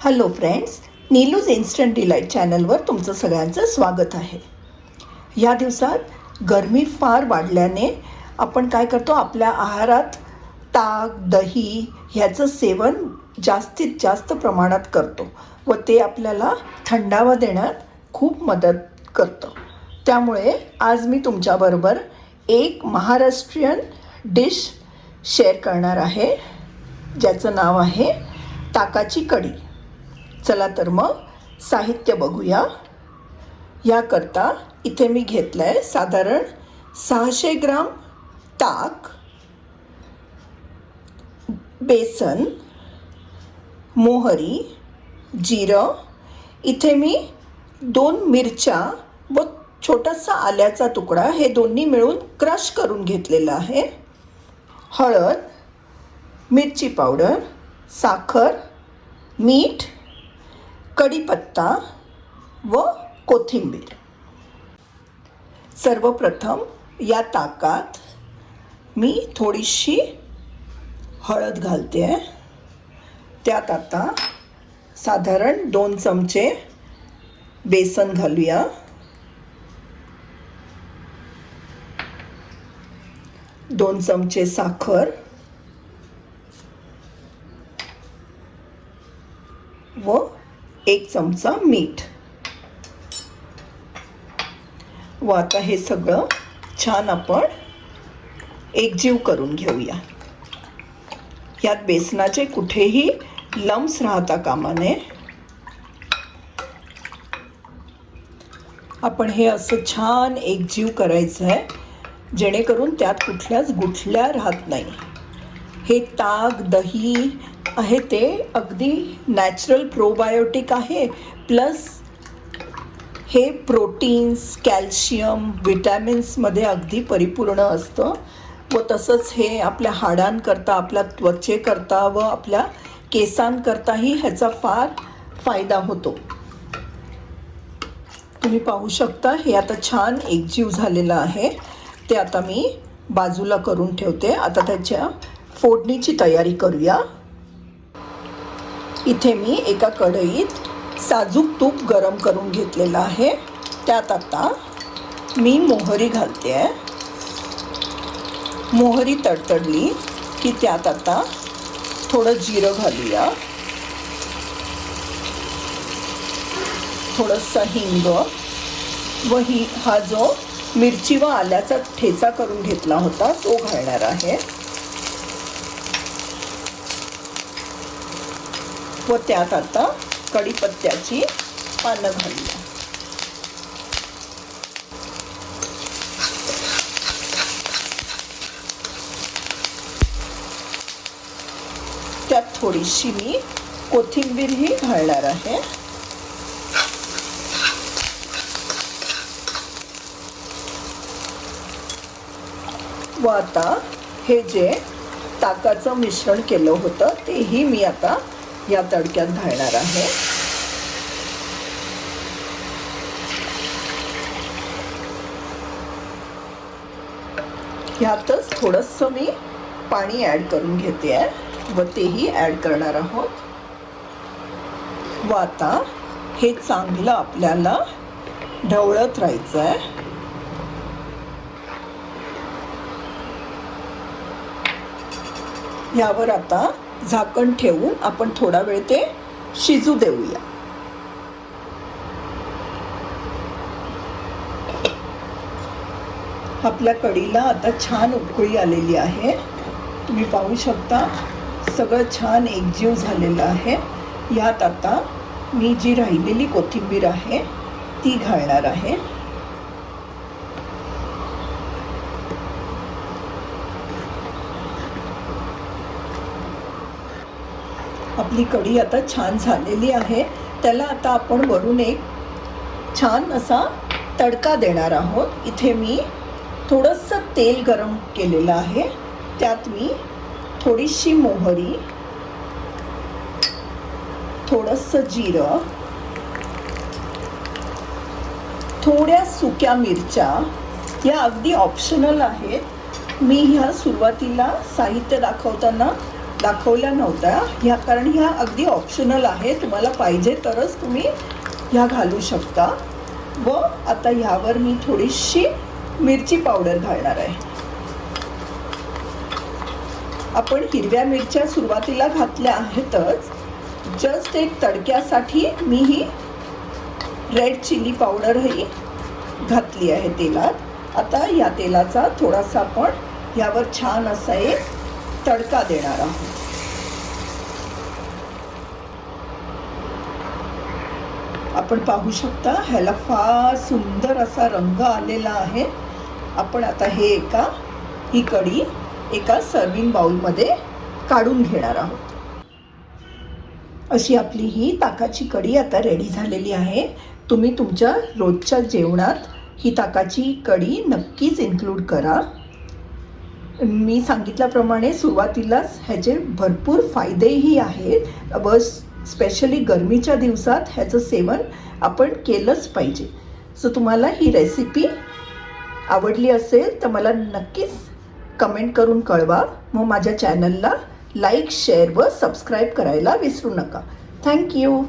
Hello friends, नीलूज instant delight चॅनलवर तुमचं सगळ्यांचं स्वागत आहे. या दिवसात गरमी फार वाढल्याने आपण काय करतो, आपल्या आहारात ताक, दही ह्याचं सेवन जास्तीत जास्त प्रमाणात करतो व ते आपल्याला थंडावा देण्यात खूप मदत करतं. त्यामुळे आज मी तुमच्याबरोबर एक महाराष्ट्रीयन डिश शेअर करणार आहे, ज्याचं नाव आहे ताकाची कढी. चला तर मग साहित्य बघूया. याकरता इथे मी घेतलं आहे साधारण 600 ग्राम ताक, बेसन, मोहरी, जिरं. इथे मी 2 मिरच्या व छोटासा आल्याचा तुकडा हे दोन्ही मिळून क्रश करून घेतलेलं आहे. हळद, मिरची पावडर, साखर, मीठ, कढीपत्ता व कोथिंबीर. सर्वप्रथम या ताकात मी थोडीशी हळद घालते आहे. त्यात आता साधारण 2 चमचे बेसन घालूया. दोन चमचे साखर व 1 चमचा मीठ. व आता हे सगळं छान आपण एकजीव करून घेऊया. यात बेसनाचे कुठेही लम्स राहता कामा नये. आपण हे असं छान एकजीव करायचं आहे, जेणेकरून त्यात कुठल्याच गुठल्या राहत नाही. हे ताक, दही आहे ते अगदी नॅचरल प्रोबायोटिक आहे, प्लस हे प्रोटीन्स, कॅल्शियम, विटॅमिन्समध्ये अगदी परिपूर्ण असतं व तसंच हे आपल्या हाडांकरता, आपल्या त्वचेकरता व आपल्या केसांकरताही ह्याचा फार फायदा होतो. तुम्ही पाहू शकता हे आता छान एकजीव झालेलं आहे. ते आता मी बाजूला करून ठेवते. आता त्याच्या फोडणीची तयारी करूया. इथे मी एका कढईत साजूक तूप गरम करून घेतलेलं आहे. त्यात आता मी मोहरी घालते आहे. मोहरी तडतडली की त्यात आता थोडं जिरं घालूया, थोडंसं हिंग व हा जो मिरची व आल्याचा ठेचा करून घेतला होता तो घालणार आहे. व त्यात आता कढीपत्त्याची पानं घालूया. त्यात थोडीशी मी कोथिंबीरही घालणार आहे. व आता हे जे ताकाचं मिश्रण केलं होतं तेही मी आता या तडक्यात घालणार आहे. ह्यातच थोडंसं मी पाणी ॲड करून घेते आहे व तेही ॲड करणार आहोत. व आता हे चांगलं आपल्याला ढवळत राहायचं आहे. यावर आता झाकण ठेवून आपण थोडा वेळ ते शिजू देऊया. आपल्या कढीला आता छान उकळी आलेली आहे. तुम्ही पाहू शकता सगळं छान एकजीव झालेलं आहे. यात आता मी जी राहिलेली कोथिंबीर आहे ती घालणार आहे. आपली कढी आता छान झालेली आहे. त्याला आता आपण वरून एक छान असा तडका देणार आहोत. इथे मी थोडंसं तेल गरम केलेलं आहे. त्यात मी थोडीशी मोहरी, थोडंसं जिरं, थोड्या सुक्या मिरच्या, या अगदी ऑप्शनल आहेत. मी ह्या सुरुवातीला साहित्य दाखवताना दाखवल्या नव्हत्या ह्या, कारण ह्या अगदी ऑप्शनल आहे, तुम्हाला पाहिजे तरच तुम्ही ह्या घालू शकता. व आता ह्यावर मी थोडीशी मिरची पावडर घालणार आहे. आपण हिरव्या मिरच्या सुरुवातीला घातल्या आहेतच, जस्ट एक तडक्यासाठी मी ही रेड चिली पावडरही घातली आहे तेलात. आता या तेलाचा थोडासा आपण यावर छान असा एक तडका देणार आहोत. आपण पाहू शकता ह्याला फार सुंदर असा रंग आलेला आहे. आपण आता ही कढी एका सर्विंग बाउलमध्ये काढून घेणार आहोत. अशी आपली ही ताकाची कढी आता रेडी झालेली आहे. तुम्ही तुमच्या रोजच्या जेवणात ही ताकाची कढी नक्कीच इन्क्लूड करा. मी सांगितल्याप्रमाणे सुरुवातीलाच ह्याचे भरपूर फायदेही आहेत व स्पेशली गरमीच्या दिवसात ह्याचं सेवन आपण केलंच पाहिजे. सो तुम्हाला ही रेसिपी आवडली असेल तर मला नक्कीच कमेंट करून कळवा. मग माझ्या चॅनलला लाईक, शेअर व सबस्क्राईब करायला विसरू नका. थँक्यू.